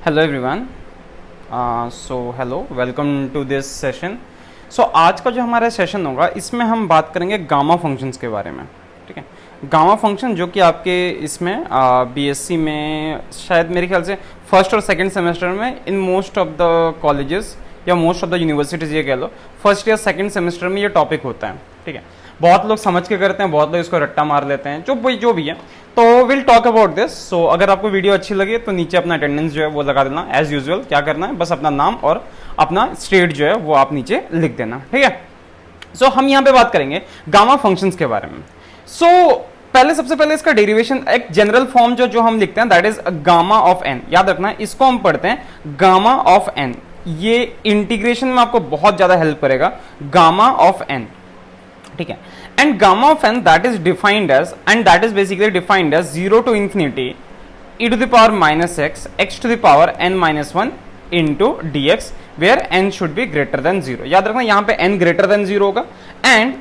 Hello everyone. Hello, welcome to this session. आज का जो हमारा सेशन होगा इसमें हम बात करेंगे गामा फंक्शंस के बारे में। ठीक है, गामा फंक्शन जो कि आपके इसमें बीएससी में शायद मेरे ख्याल से फर्स्ट और सेकंड सेमेस्टर में in most of the colleges या मोस्ट ऑफ द यूनिवर्सिटीज़ ये कह लो फर्स्ट या सेकंड सेमेस्टर में ये टॉपिक होता है। ठीक है, बहुत लोग समझ के करते हैं, बहुत लोग इसको रट्टा मार लेते हैं, जो भी है। तो विल टॉक अबाउट दिस। अगर आपको वीडियो अच्छी लगे तो नीचे अपना अटेंडेंस जो है वो लगा देना एज यूजुअल। क्या करना है, बस अपना नाम और अपना स्टेट जो है वो आप नीचे लिख देना। ठीक है, हम यहाँ पे बात करेंगे गामा फंक्शंस के बारे में। सबसे पहले इसका डेरिवेशन, एक जनरल फॉर्म जो हम लिखते हैं that is gamma of n. याद रखना है, इसको हम पढ़ते हैं गामा ऑफ एन। ये इंटीग्रेशन में आपको बहुत ज्यादा हेल्प करेगा, गामा ऑफ एन। ठीक है, and gamma of n that is defined as, and that is basically defined as 0 to infinity e to the power minus x to the power n minus 1 into dx where n should be greater than 0। याद रखना यहाँ पे n greater than 0 होगा, and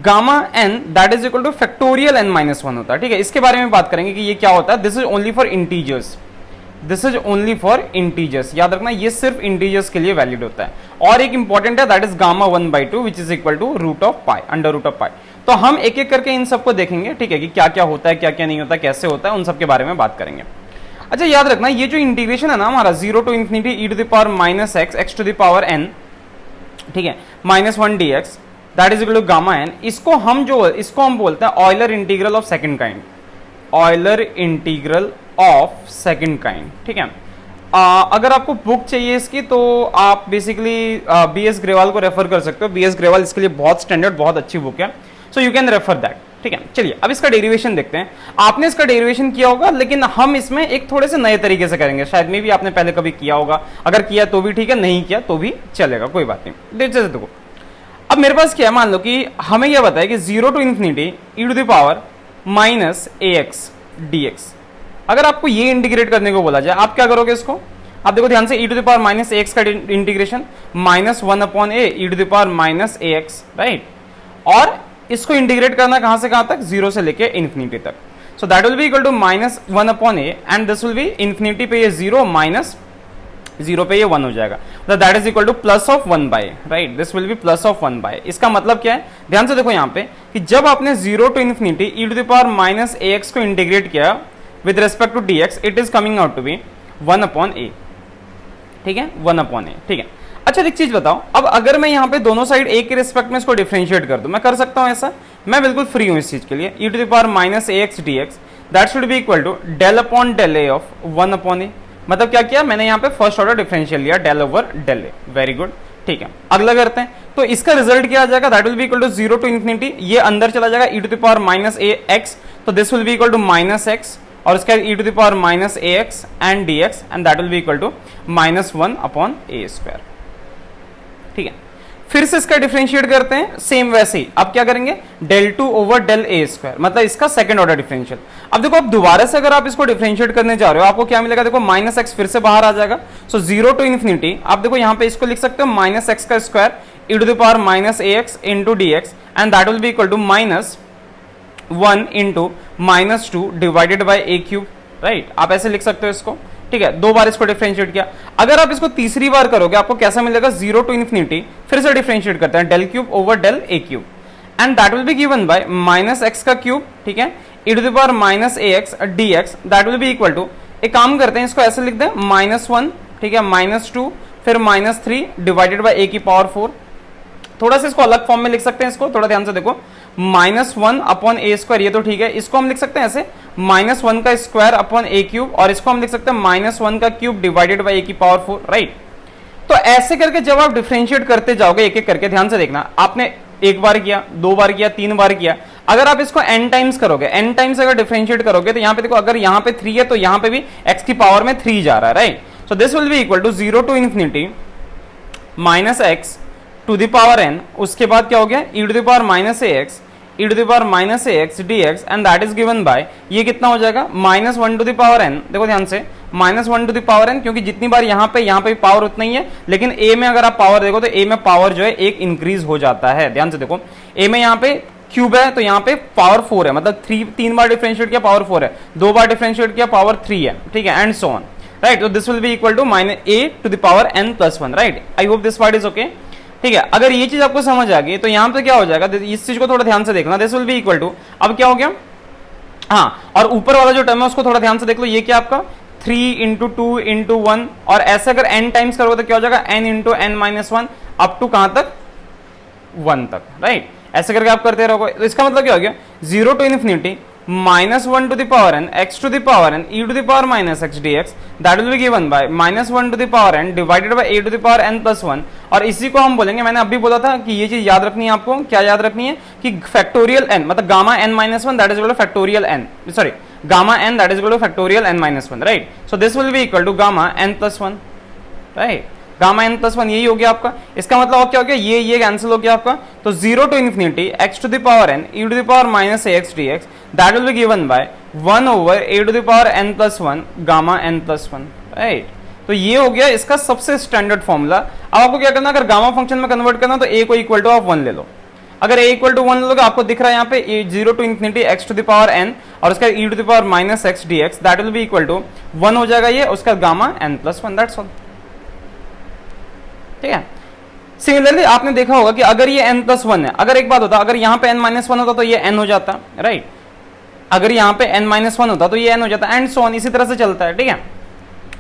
gamma n that is equal to factorial n minus 1 होता है। ठीक है, इसके बारे में बात करेंगे कि ये क्या होता है। This is only for integers, this is only for integers. याद रखना ये सिर्फ इंटीजर्स के लिए वैलिड होता है। और एक इंपॉर्टेंट है that is gamma 1/2 which is equal to root of pi, under root of pi. तो हम एक एक करके इन सबको देखेंगे। ठीक है, कि क्या क्या होता है, क्या क्या नहीं होता, कैसे होता है, उन सब के बारे में बात करेंगे। अच्छा, याद रखना ये जो इंटीग्रेशन है ना हमारा 0 to infinity e to the power minus x to the power n, ठीक है, -1 dx that is equal to gamma n। इसको हम बोलते हैं Euler integral of second kind, Euler integral of second kind. ठीक है, अगर आपको बुक चाहिए इसकी तो आप बेसिकली BS ग्रेवाल को रेफर कर सकते हो। BS ग्रेवाल इसके लिए बहुत स्टैंडर्ड, बहुत अच्छी बुक है, so you can refer that. ठीक है, चलिए अब इसका डेरिवेशन देखते हैं। आपने इसका डेरिवेशन किया होगा, लेकिन हम इसमें एक थोड़े से नए तरीके से करेंगे। शायद में भी आपने पहले कभी किया होगा, अगर किया तो भी ठीक है, नहीं किया तो भी चलेगा, कोई बात नहीं। जैसे देखो, अब मेरे पास क्या है, मान लो कि हमें यह बताया कि 0 to infinity e to the power minus ax dx। अगर आपको ये इंटीग्रेट करने को बोला जाए, आप क्या करोगे इसको, आप देखो ध्यान से, e to the power minus ax का integration -1/a e to the power minus ax, right. और इसको इंटीग्रेट करना कहां से कहां तक, 0 से लेके इन्फिनिटी तक। So that will be equal to -1/a and this will be infinity पे ये 0, माइनस 0 पे ये 1 हो जाएगा। That is equal two plus of 1/a, right. This will B plus of 1/a। इसका मतलब क्या है, ध्यान से देखो यहाँ पे कि जब आपने 0 to infinity e to the power minus ax को इंटीग्रेट किया with respect to dx, it is coming out to be 1/a। ठीक है, 1/a। ठीक है, अच्छा एक चीज बताओ, अब अगर मैं यहाँ पे दोनों साइड a के रिस्पेक्ट में इसको डिफरेंशिएट कर दूं, मैं कर सकता हूं ऐसा, मैं बिल्कुल फ्री हूं इस चीज के लिए। e to the power minus ax dx that should be equal to del upon del a of 1/a। मतलब क्या किया मैंने यहाँ पे फर्स्ट ऑर्डर डिफरेंशियल लिया, del over del a। Very good. ठीक है, अगला करते हैं। तो इसका रिजल्ट क्या आ जाएगा, that will be equal to 0 to infinity, ये अंदर चला जाएगा e to the power minus ax, तो this will be equal to -x, और इसका e to the power minus ax and dx and that will be equal to -1/a²। ठीक है, फिर से इसका डिफरेंशिएट करते हैं सेम वैसे ही। अब क्या करेंगे, del2 ओवर del a², मतलब इसका सेकंड ऑर्डर डिफरेंशियल। अब देखो, अब दोबारा से अगर आप इसको डिफरेंशिएट करने जा रहे हो, आपको क्या मिलेगा, देखो -x फिर से बाहर आ जाएगा। सो 0 to infinity, आप देखो यहाँ पे इसको लिख सकते हो -x का square e to the power minus ax into dx and that will be equal to -1 into -2 divided by a³, right. आप ऐसे लिख सकते हो इसको। ठीक है, दो बार इसको डिफरेंशिएट किया। अगर आप इसको तीसरी बार करोगे, आपको कैसा मिलेगा, 0 to infinity, फिर से डिफरेंशिएट करते हैं del³ over del a³ and that will be given by -x का क्यूब, ठीक है, e to the power minus ax dx that will be equal to, एक काम करते हैं, इसको ऐसे लिख दें -1, ठीक है, -2 फिर -3 डिवाइडेड बाय a⁴। थोड़ा सा इसको अलग फॉर्म में लिख सकते हैं, इसको थोड़ा ध्यान से देखो, -1/a², ये तो ठीक है। इसको हम लिख सकते हैं ऐसे, -1 का स्क्वायर अपॉन a³, और इसको हम लिख सकते हैं -1 का cube divided by a⁴, right. तो ऐसे करके जब आप डिफरेंशिएट करते जाओगे एक एक करके, ध्यान से देखना, आपने एक बार किया, दो बार किया, तीन बार किया, अगर आप इसको n टाइम्स करोगे, n टाइम्स अगर डिफरेंशिएट करोगे, तो यहाँ पे देखो, अगर यहाँ पे 3 है तो यहाँ पे भी x की पावर में 3 जा रहा है, right. So this will be equal to 0 to infinity -x to the power n, उसके बाद क्या हो गया, e to the power minus ax e to the power minus ax dx and that is given by, ये कितना हो जाएगा, -1 to the power n। देखो ध्यान से, -1 to the power n, क्योंकि जितनी बार यहाँ पे पावर उतना ही है, लेकिन a में अगर आप पावर देखो तो a में पावर जो है एक इंक्रीज हो जाता है। ध्यान से देखो, a में यहाँ पे क्यूब है तो यहाँ पे पावर 4 है, मतलब 3 बार डिफरेंशिएट किया पावर 4 है, 2 बार डिफरेंशिएट किया पावर 3 है, ठीक है, एंड सो ऑन, राइट। तो this will be equal to -a⁻n+1, right. I hope this part is okay, ठीक है। अगर ये चीज आपको समझ आ गई तो यहां पे क्या हो जाएगा, इस चीज को थोड़ा ध्यान से देखना, this will be equal to, अब क्या हो गया, हाँ, और ऊपर वाला जो टर्म है उसको थोड़ा ध्यान से देख लो, ये क्या आपका 3 × 2 × 1, और ऐसे अगर n टाइम्स करोगे तो क्या हो जाएगा n × n-1 अप टू कहां तक, 1 तक, राइट। ऐसे करके आप करते रहोगे, तो इसका मतलब क्या हो गया, 0 to ∞ -1 to the power n x to the power n e to the power -x dx that will be given by -1 to the power n divided by a to the power n+1। और इसी को हम बोलेंगे, मैंने अभी बोला था कि ये चीज याद रखनी है आपको, क्या याद रखनी है कि फैक्टोरियल n मतलब gamma n-1 that is equal to factorial n, sorry gamma n that is equal to factorial n-1, right. So this will be equal to gamma n+1, right. Gamma n+1 यही हो गया आपका, इसका मतलब और क्या हो गया, ये कैंसिल हो गया आपका, तो 0 to ∞ x to the power n e to the power -ax dx that will be given by 1/a to the power n+1 gamma n+1, right. तो ये हो गया इसका सबसे स्टैंडर्ड फॉर्मूला। अब आपको क्या करना, अगर गामा फंक्शन में कन्वर्ट करना तो a को इक्वल टू आप 1 ले लो। अगर a इक्वल टू 1 ले लोगे, आपको दिख रहा है यहाँ पे 0 to ∞ x to the power n और उसका e to the power -x dx that will be equal to 1 हो जाएगा ये, उसका गामा n+1, दैट्स ऑल, ठीक है। सिमिलरली आपने देखा होगा कि अगर ये n+1 है, अगर एक बात होता, अगर यहाँ पे n-1 होता तो ये n हो जाता, राइट। अगर यहाँ पे n-1 होता तो ये n हो जाता, एंड सो ऑन, इसी तरह से चलता है, ठीक है।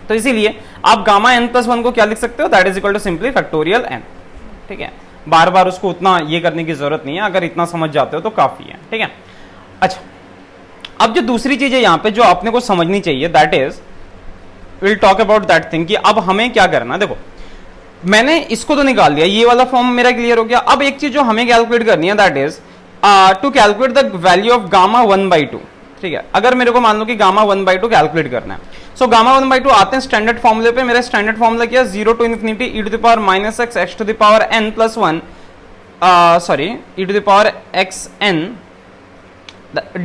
तो इसीलिए आप गामा n+1 को क्या लिख सकते हो, that is equal to simply factorial n, ठीक है। बार बार उसको उतना ये करने की जरूरत नहीं है, अगर इतना समझ जाते हो तो काफी है, ठीक है। अच्छा, अब जो दूसरी चीज है यहाँ पे जो आपने को समझनी चाहिए, that is will talk about that thing कि अब हमें क्या करना। देखो मैंने इसको तो निकाल दिया, ये वाला फॉर्म मेरा क्लियर हो गया। अब एक चीज जो हमें कैलकुलेट करनी है, that is to calculate the value of gamma 1/2, ठीक है। अगर मेरे को मान लो कि गामा 1/2 कैलकुलेट करना है, सो गामा 1/2 आते हैं स्टैंडर्ड फॉर्मूले पे। मेरा स्टैंडर्ड फॉर्मूला क्या है, 0 to ∞ e to the power -x x to the power n+1 sorry e to the power xn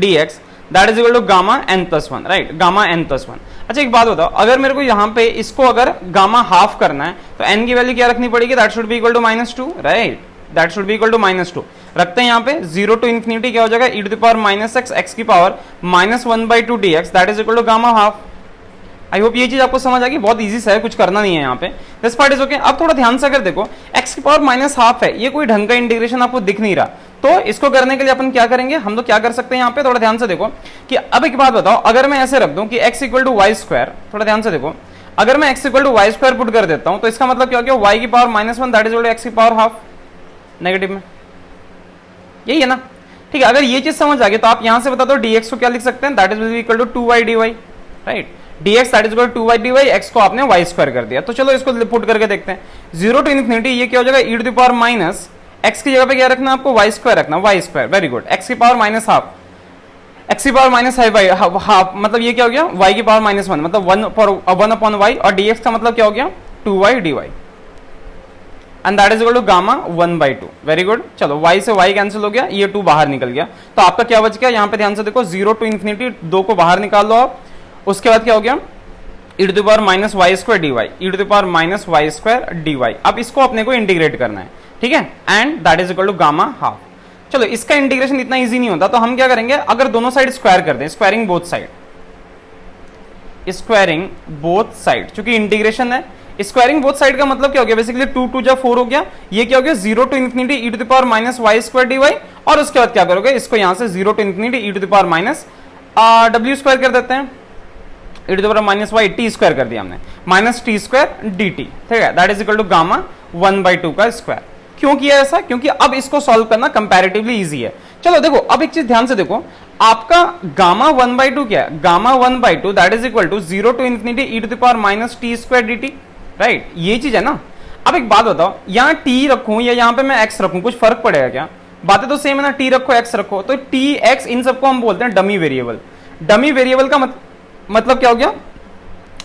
dx that is equal to gamma n+1, right, gamma n+1। अच्छा एक बात बताओ, अगर मेरे को यहाँ पे इसको अगर गामा हाफ करना है तो n की वैल्यू क्या रखनी पड़ेगी, that should be equal to -2, right, that should be equal to -2 रखते हैं यहाँ पे। 0 to ∞ क्या हो जाएगा, e to the power -x x की power -1/2 dx that is equal to gamma half. I hope ये चीज आपको समझ आ गई, बहुत इजी सा है, कुछ करना नहीं है यहाँ पे, दिस पार्ट इज ओके। अब थोड़ा ध्यान से अगर देखो, x की पावर -1/2 है, ये कोई ढंग का इंटीग्रेशन आपको दिख नहीं रहा, तो इसको करने के लिए अपन क्या करेंगे, हम तो क्या कर सकते हैं यहाँ पे, थोड़ा ध्यान से देखो कि अब एक बात बताओ, अगर मैं ऐसे रख दूं कि x इक्वल टू y², थोड़ा ध्यान से देखो, अगर मैं x equal to y² put कर देता हूं तो इसका मतलब क्या हो गया, y की power -1 that is equal to x की पावर हाफ, नेगेटिव में, यही है ना, ठीक है। अगर ये चीज समझ आ गई तो आप यहां से बता दो dx को क्या लिख सकते हैं, that is equal to 2y dy, right. dx that is equal to 2y dy, x को आपने y² कर दिया। तो चलो इसको पुट करके देखते हैं, 0 to ∞ ये क्या हो जाएगा, e to the power minus x की जगह पे क्या रखना, आपको y² रखना, y², वेरी गुड, x की पावर -1/2, x की पावर -हाफ मतलब ये क्या हो गया, y की पावर -1 मतलब 1/y, और dx का मतलब क्या हो गया, 2y dy, and that is equal to gamma 1/2, very good. चलो y से y कैंसिल हो गया, ये 2 बाहर निकल गया, तो आपका क्या बच गया, यहाँ पे ध्यान से देखो, 0 to ∞, 2 को बाहर निकाल लो आप, उसके बाद क्या हो गया, e to the power -y² dy, e to the power -y² dy। अब इसको अपने को इंटीग्रेट करना है, ठीक है, and that is equal to gamma half. चलो इसका इंटीग्रेशन इतना इजी नहीं होता, तो हम क्या करेंगे, अगर दोनों साइड स्क्वायर कर दें, squaring both side, squaring both side, क्योंकि इंटीग्रेशन है, स्क्वायरिंग बोथ साइड का मतलब क्या हो गया, बेसिकली 2 2 जा 4 हो गया, ये क्या हो गया, 0 to ∞ e to the power -y² dy, और उसके बाद क्या करोगे, इसको यहां से 0 to ∞ e to the power -w² कर देते हैं, e to the power -y t² कर दिया हमने, -t² dt, ठीक है, that is equal to gamma 1/2 का स्क्वायर। क्यों किया ऐसा, क्योंकि अब इसको सॉल्व करना कंपैरेटिवली इजी है। चलो देखो अब एक चीज ध्यान से देखो, आपका गामा 1/2 क्या है, gamma 1/2 that is equal to 0 to ∞ e to the power -t² dt, right, ये चीज है ना। अब एक बात बताओ, यहाँ t रखूं या यहाँ पे मैं x रखूं, कुछ फर्क पड़ेगा क्या, बातें तो सेम है ना, t रखो x रखो, तो t x इन सबको हम बोलते हैं डमी वेरिएबल। डमी वेरिएबल का मतलब क्या हो गया,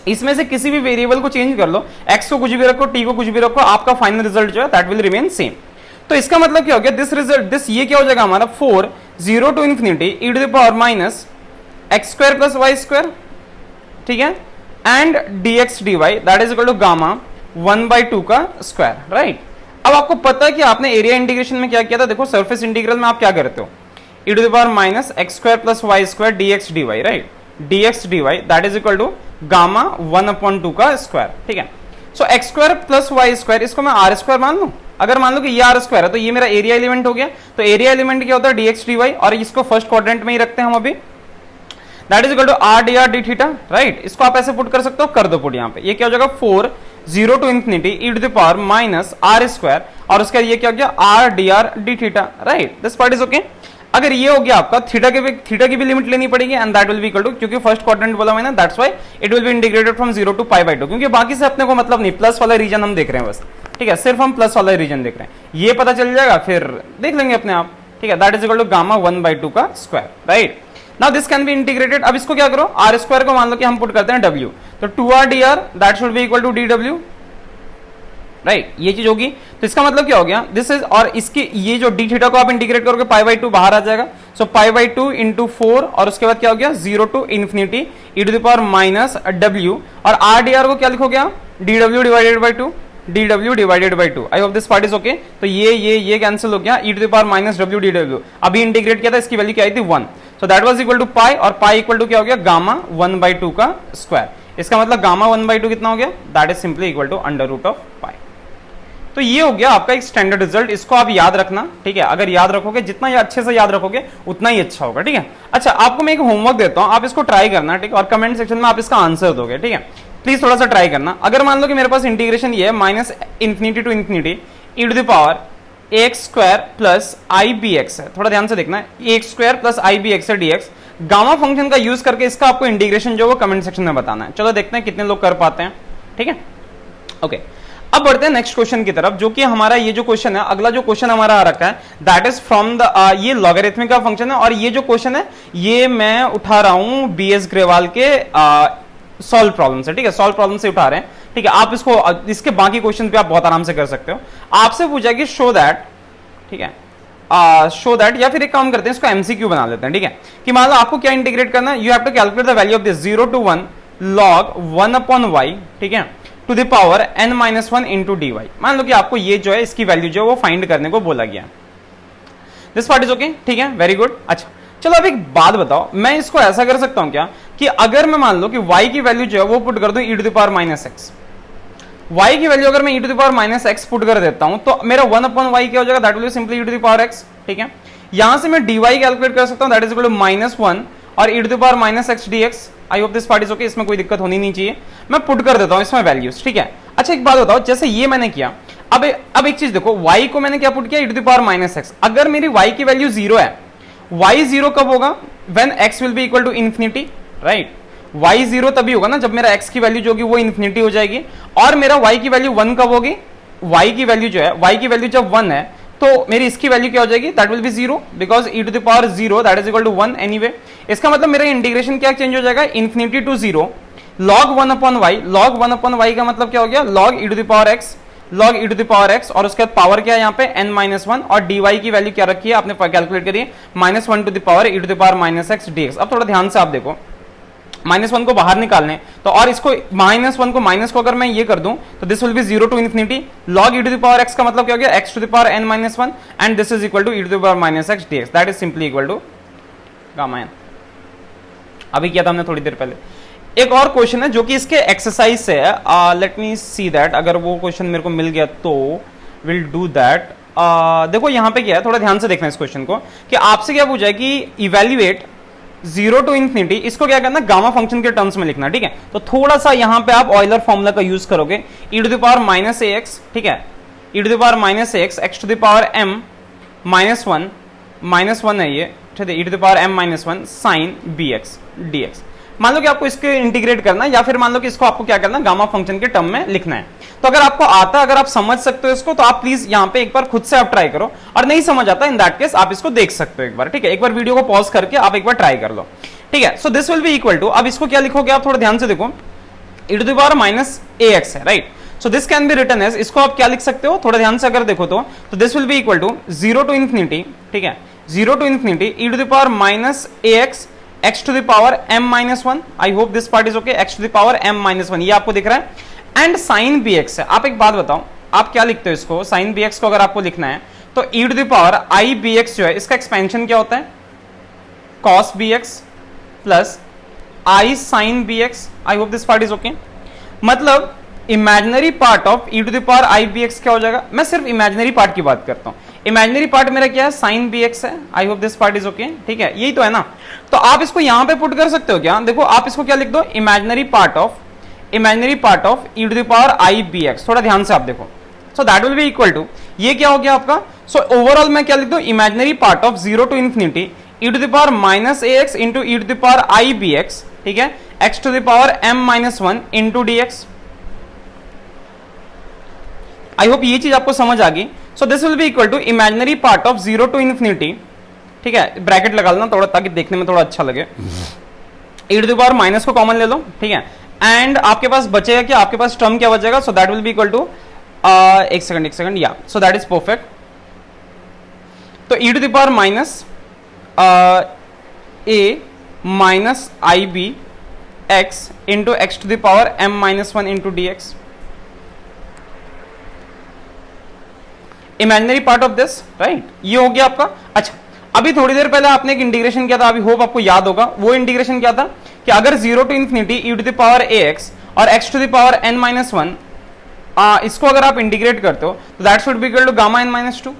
इसमें से किसी भी वेरिएबल को चेंज कर लो, x को कुछ भी रखो, t को कुछ भी रखो, आपका फाइनल रिजल्ट जो है दैट विल रिमेन सेम। तो इसका मतलब क्या हो गया, दिस रिजल्ट, दिस ये क्या हो जाएगा हमारा 4 0 to ∞ e to the power -x² + y², ठीक है, and dx dy that is equal to gamma 1/2 का स्क्वायर, राइट। अब आपको पता है कि आपने एरिया इंटीग्रेशन में क्या किया था, देखो सरफेस इंटीग्रल में आप क्या करते हो, e to the power -x² + y² dx dy, right, dx dy that is equal to gamma 1/2 का स्क्वायर, ठीक है। So x square plus y square, इसको मैं आर स्क्वायर मान लूं। अगर मान लो कि ये आर स्क्वायर है तो ये मेरा एरिया एलिमेंट हो गया। तो एरिया एलिमेंट क्या होता है, dx dy, और इसको फर्स्ट क्वाड्रेंट में ही रखते हैं हम अभी। That is equal to r d r d theta, right. इसको आप ऐसे पुट कर सकते हो, कर दो पुट यहाँ पे। ये क्या हो जाएगा 4 0 to infinity e to the power minus r square, और उसका ये क्या हो गया r d r d theta, right. This part is okay. अगर ये हो गया आपका थीटा की भी लिमिट लेनी पड़ेगी, and that will be equal to, क्योंकि फर्स्ट क्वाड्रेंट बोला मैंने, that's why it will be integrated from 0 to pi by 2, क्योंकि बाकी से अपने को मतलब नहीं, प्लस वाला रीजन हम देख रहे हैं बस, ठीक है। सिर्फ हम प्लस वाला रीजन देख रहे हैं, ये पता चल जाएगा फिर देख लेंगे अपने आप, ठीक है। That is equal to gamma 1/2 का square, right. Now this can be integrated. अब इसको क्या करो, आर स्क्वायर को मान लो कि हम पुट करते हैं w, तो 2r dr that should be equal to dw, right. ये चीज होगी। तो इसका मतलब क्या हो गया, दिस इज, और इसकी ये जो डी थीटा को आप इंटीग्रेट करोगे पाई बाय 2 बाहर आ जाएगा। सो पाई बाय 2 इंटू 4, और उसके बाद क्या हो गया 0 to infinity e to the power minus w, और आर डी आर को क्या लिखोगे आप, dw divided by 2, dw divided by 2। I hope this part is okay. तो ये कैंसिल हो गया, e to the power minus w dw। अभी इंटीग्रेट किया था, इसकी वैल्यू क्या आई थी 1, so that was equal to pi, और पाई इक्वल टू क्या हो गया गामा 1/2 का स्क्वायर। इसका मतलब गामा 1/2 कितना हो गया, that is simply equal to under root of pi. तो ये हो गया आपका एक स्टैंडर्ड रिजल्ट, इसको आप याद रखना, ठीक है। अगर याद रखोगे, जितना अच्छे से याद रखोगे उतना ही अच्छा होगा, ठीक है। अच्छा, आपको मैं एक होमवर्क देता हूं, आप इसको ट्राई करना, ठीक है, और कमेंट सेक्शन में आप इसका आंसर दोगे, ठीक है। प्लीज थोड़ा सा ट्राई करना। अगर मान लो कि मेरे पास इंटीग्रेशन ये है minus infinity to infinity e to the power x square plus i b x है, थोड़ा ध्यान से देखना है, x square plus i b x है डीएक्स, गामा फंक्शन का यूज करके इसका आपको इंटीग्रेशन जो वो कमेंट सेक्शन में बताना है। चलो देखते हैं कितने लोग कर पाते हैं, ठीक है। ओके, अब बढ़ते हैं नेक्स्ट क्वेश्चन की तरफ, जो कि हमारा ये जो क्वेश्चन है, अगला जो क्वेश्चन हमारा आ रखा है, दैट इज फ्रॉम द ये लॉगरिथमिक का फंक्शन है, और ये जो क्वेश्चन है ये मैं उठा रहा हूं बीएस ग्रेवाल के सॉल्व प्रॉब्लम से, ठीक है, सॉल्व प्रॉब्लम से उठा रहे हैं, ठीक है। आप इसको, इसके बाकी क्वेश्चन पे आप बहुत आराम से कर सकते हो। आपसे पूछा कि शो दैट, ठीक है, शो दैट, या फिर एक काम करते हैं, इसको एमसीक्यू बना लेते हैं, ठीक है। कि मान लो आपको क्या इंटीग्रेट करना है, you have to calculate the value of this 0 to 1 log 1/y, ठीक है, to the power n-1 into d y. मान लो कि आपको ये जो है इसकी वैल्यू जो है वो फाइंड करने को बोला गया। दिस पार्ट इज ओके, ठीक है, वेरी गुड। अच्छा, चलो अब एक बात बताओ, मैं इसको ऐसा कर सकता हूं क्या कि अगर मैं मान लो कि y की वैल्यू जो है वो पुट कर दूं e to the power minus x, y की वैल्यू अगर मैं e to the power minus x put कर देता हूं तो मेरा 1/y क्या हो जाएगा, that will be simply e to the power x, ठीक है। यहां से मैं dy कैलकुलेट कर सकता हूं, दैट इज इक्वल टू -1 और e to the power minus x dx। I hope this part is okay, इसमें कोई दिक्कत होनी नहीं चाहिए। मैं पुट कर देता हूं इसमें वैल्यूज, ठीक है। अच्छा, एक बात बताओ, जैसे ये मैंने किया, अब एक चीज देखो, y को मैंने क्या पुट किया, e to the power minus x. अगर मेरी y की वैल्यू 0 है, y 0 कब होगा, when x will be equal to infinity, right. y 0 तभी होगा ना जब मेरा x की वैल्यू जो होगी वो इन्फिनिटी हो जाएगी, और मेरा y की वैल्यू 1 कब होगी, y की वैल्यू जो है, y की वैल्यू जब 1 है तो मेरी इसकी वैल्यू क्या हो जाएगी, that will be 0, because e to the power 0 that is equal to 1 anyway. इसका मतलब मेरा इंटीग्रेशन क्या चेंज हो जाएगा, infinity to 0 log 1/y, log 1/y का मतलब क्या हो गया, log e to the power x, log e to the power x, और उसके बाद पावर क्या है यहाँ पे n-1, और dy की वैल्यू क्या रखी है आपने कैलकुलेट करिए, -1 to the power e to the power minus x dx। अब थोड़ा ध्यान से आप देखो, -1 को बाहर निकालने तो, और इसको -1 को माइनस को अगर मैं ये कर दूं तो this will be 0 to infinity, log e to the power x का मतलब क्या हो गया, x to the power n-1, and this is equal to e to the power minus x dx, that is simply equal to gamma n। अभी किया था हमने थोड़ी देर पहले। एक और क्वेश्चन है जो कि इसके एक्सरसाइज से है, लेट मी सी दैट, अगर वो क्वेश्चन मेरे को मिल गया तो विल डू दैट। देखो यहाँ पे क्या है, थोड़ा ध्यान से देखना इस क्वेश्चन को, कि आपसे क्या पूछा है कि इवेल्युएट 0 टू इन्फिनिटी, इसको क्या करना, गामा फंक्शन के टर्म्स में लिखना, ठीक है। तो थोड़ा सा यहाँ पे आप ऑयलर फॉर्मूला का यूज करोगे, e to the power minus a x, ठीक है, e to the power minus a x, x to the power m -1 है ये, ठीक है, e to the power m-1 sine bx dx। मान लो कि आपको इसके इंटीग्रेट करना है, या फिर मान लो कि इसको आपको क्या करना है, गामा फंक्शन के टर्म में लिखना है। तो अगर आपको आता है, अगर आप समझ सकते हो इसको, तो आप प्लीज यहाँ पे एक बार खुद से आप ट्राई करो, और नहीं समझ आता इन दैट केस आप इसको देख सकते हो एक बार, ठीक है। एक बार वीडियो को पॉज करके आप एक बार ट्राई कर लो, ठीक है। So this will be equal to, अब इसको क्या लिखोगे आप, थोड़ा ध्यान से देखो, e to the power minus a x है, right. So this can be written as, इसको आप क्या लिख सकते हो, थोड़ा ध्यान से अगर देखो तो this will be equal to 0 to infinity, ठीक है, 0 to infinity e to the power minus a x, x to the power m-1, I hope this part is okay, x to the power m-1, ये आपको दिख रहा है, and sign bx है। आप एक बात बताओ, आप क्या लिखते हो इसको, साइन bx को अगर आपको लिखना है तो e to the power i bx जो है, इसका एक्सपेंशन क्या होता है, cos bx plus i sine b x. I hope this part is okay. मतलब imaginary part of e to the power i b x क्या हो जाएगा, मैं सिर्फ इमेजिनरी पार्ट की बात करता हूं। इमेजिनरी पार्ट मेरा क्या है, साइन बी एक्स है। आई hope this part is okay, ठीक है, यही तो है ना। तो आप इसको यहां पे पुट कर सकते हो क्या, देखो आप इसको क्या लिख दो, imaginary part of e to the power i b x. थोड़ा ध्यान से आप देखो, so that will be equal to, ये क्या हो गया आपका, सो ओवरऑल मैं क्या लिख दू, imaginary part of 0 to infinity e to the power minus a x into e to the power i b x, ठीक है, x to the power m minus 1 into d x. I hope ये चीज आपको समझ आ गई। So this will be equal to imaginary part of 0 to infinity, ठीक है, ब्रैकेट लगा लेना थोड़ा ताकि देखने में थोड़ा अच्छा लगे, ई टू द पावर माइनस को कॉमन ले लो, ठीक है, एंड आपके पास बचेगा क्या, आपके पास टर्म क्या बचेगा, so that will be equal to एक सेकंड या, सो दैट इज परफेक्ट। तो e to the power minus a minus i b x into x to the power m minus 1 into d x, imaginary part of this, right, ये हो गया आपका। अच्छा, अभी थोड़ी देर पहले आपने एक इंटीग्रेशन किया था, अभी होप आपको याद होगा, वो इंटीग्रेशन क्या था कि अगर 0 to infinity e to the power a x और x to the power n minus 1, इसको अगर आप इंटीग्रेट करते हो तो that should be equal to gamma n minus 2।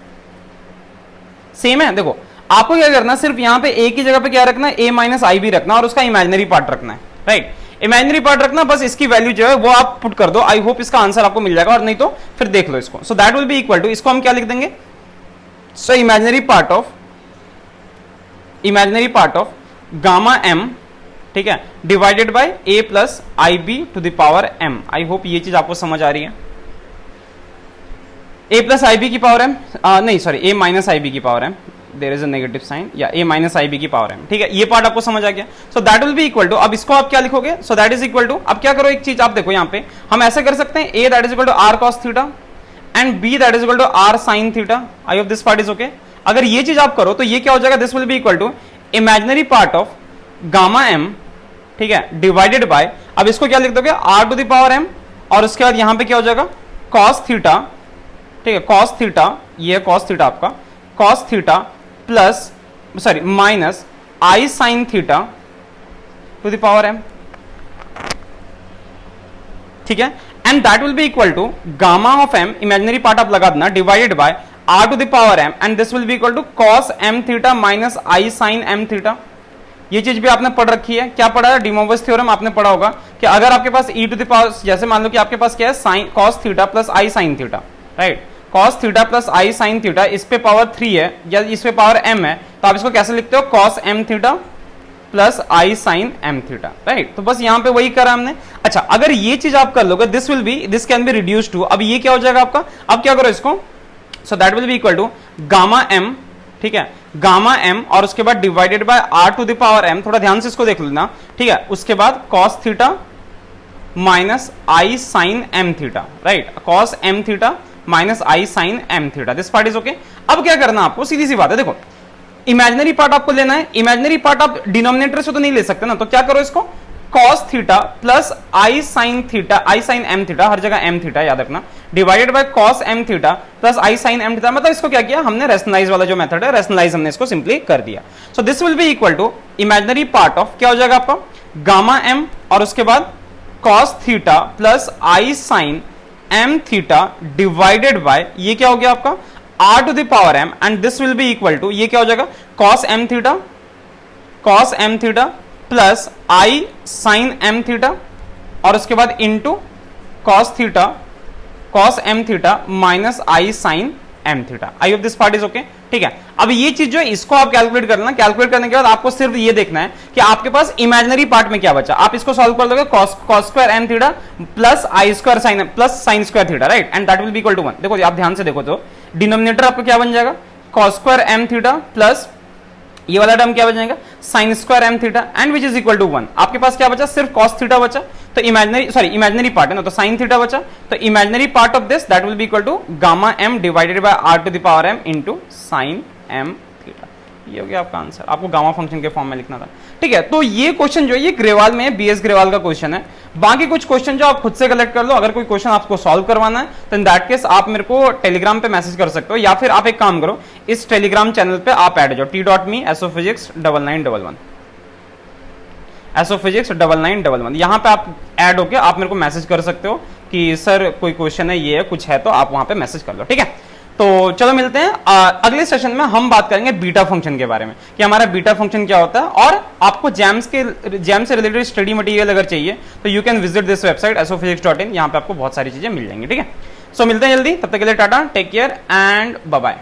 Same है, देखो आपको क्या करना, सिर्फ यहां पे ए की जगह पे क्या रखना है, ए माइनस आई बी रखना और उसका इमेजिनरी पार्ट रखना है, राइट, इमेजिनरी पार्ट रखना, बस इसकी वैल्यू जो है वो आप पुट कर दो। आई होप इसका आंसर आपको मिल जाएगा, और नहीं तो फिर देख लो इसको। So that will be equal to, इसको हम क्या लिख देंगे, so imaginary part of gamma m, ठीक है, divided by a plus i b to the power m. I hope ये चीज आपको समझ आ रही है। ए प्लस आई बी की पावर एम, नहीं sorry, a minus i b की power m, there is a negative sign, या ए माइनस आई बी की पावर एम, ठीक है, ये पार्ट आपको समझ आ गया। So that will be equal to, अब इसको आप क्या लिखोगे, so that is equal to, अब क्या करो, एक चीज आप देखो यहाँ पे हम ऐसे कर सकते हैं, a that is equal to r cos theta and b that is equal to r sine theta. I hope this part is okay. अगर ये चीज आप करो तो ये क्या हो जाएगा, this will be equal to imaginary part of gamma m, ठीक है, डिवाइडेड बाय, अब इसको क्या लिख दोगे, r to the power m, और उसके बाद यहां पे क्या हो जाएगा, कॉस थीटा, ठीक है, कॉस थीटा, ये कॉस थीटा आपका, cos theta plus sorry minus i sine theta to the power m, ठीक है, and that will be equal to gamma of m, imaginary part आप लगा देना, divided by r to the power m, and this will be equal to cos m theta minus i sine m theta. ये चीज भी आपने पढ़ रखी है, क्या पढ़ा है, डिमोवर्स थ्योरम आपने पढ़ा होगा कि अगर आपके पास ई टू द पावर, जैसे मान लो कि आपके पास क्या है, sine cos theta plus i sine theta, right, cos theta plus i sine theta, इस पे पावर 3 है या इस पे पावर m है, तो आप इसको कैसे लिखते हो, cos m theta plus i sine m theta, right. तो बस यहां पे वही करा हमने। अच्छा, अगर ये चीज आप कर लोगे, this can be reduced to, अब ये क्या हो जाएगा आपका, अब क्या करो इसको, so that will be equal to gamma m, ठीक है, गामा एम, और उसके बाद divided by r to the power m, थोड़ा ध्यान से इसको देख लेना, ठीक है, उसके बाद cos theta minus i sine m theta, right, cos m theta minus i sine m theta, this part is okay. अब क्या करना आपको, सीधी सी बात है, देखो इमेजिनरी पार्ट आपको लेना है, इमेजिनरी पार्ट आप डिनोमिनेटर से तो नहीं ले सकते ना, तो क्या करो इसको, cos theta plus i sine theta, i sine m theta, हर जगह एम थीटा याद रखना, divided by cos m theta plus i sine m theta. मतलब इसको क्या किया हमने, रेशनलाइज वाला जो मेथड है, रेशनलाइज हमने इसको सिंपली कर दिया। So this will be equal to imaginary part of क्या हो जाएगा आपका, गामा एम, और उसके बाद cos theta plus i sine m theta divided by, ये क्या हो गया आपका, r to the power m, and this will be equal to, ये क्या हो जाएगा, cos m theta plus i sin m theta, और उसके बाद into cos m theta minus i sin m theta. I hope this part is okay, ठीक है। अब ये चीज जो है इसको आप कैलकुलेट कर लेना, कैलकुलेट करने के बाद आपको सिर्फ ये देखना है कि आपके पास इमेजिनरी पार्ट में क्या बचा, आप इसको सॉल्व कर दोगे, cos square m theta plus i square sin plus sin square theta, right, and that will be equal to 1। देखो आप ध्यान से देखो तो डिनोमिनेटर आपका क्या बन जाएगा, cos square m theta plus ये वाला टर्म क्या बन जाएगा, sin square m theta, and which is equal to 1। आपके पास क्या बचा, सिर्फ cos थीटा बचा, तो इमेजिनरी पार्ट है ना, तो sin थीटा बचा, तो imaginary part of this that will be equal to gamma m divided by r to the power m into sin m theta. ये हो गया आपका आंसर, आपको गामा फंक्शन के फॉर्म में लिखना था, ठीक है। तो ये क्वेश्चन जो है ये ग्रेवाल में है, बीएस ग्रेवाल का क्वेश्चन है। बाकी कुछ क्वेश्चन जो आप खुद से कलेक्ट कर लो, अगर कोई क्वेश्चन आपको सॉल्व करवाना है तो इन दैट केस आप मेरे को टेलीग्राम पे मैसेज कर सकते हो, या फिर आप एक काम करो, इस टेलीग्राम चैनल पे आप ऐड हो जाओ, t.me asophysics 9911, एसोफिजिक्स 9911। यहाँ पे आप ऐड होके आप मेरे को मैसेज कर सकते हो कि सर कोई क्वेश्चन है, ये है, कुछ है, तो आप वहां पे मैसेज कर लो, ठीक है। तो चलो मिलते हैं अगले सेशन में। हम बात करेंगे बीटा फंक्शन के बारे में कि हमारा बीटा फंक्शन क्या होता है, और आपको जैम से रिलेटेड स्टडी मटेरियल अगर चाहिए तो you can visit this website asophysics.in। यहाँ पे आपको बहुत सारी चीजें मिल जाएंगी, ठीक है। सो मिलते हैं जल्दी, तब तक के लिए tata, take care and bye bye.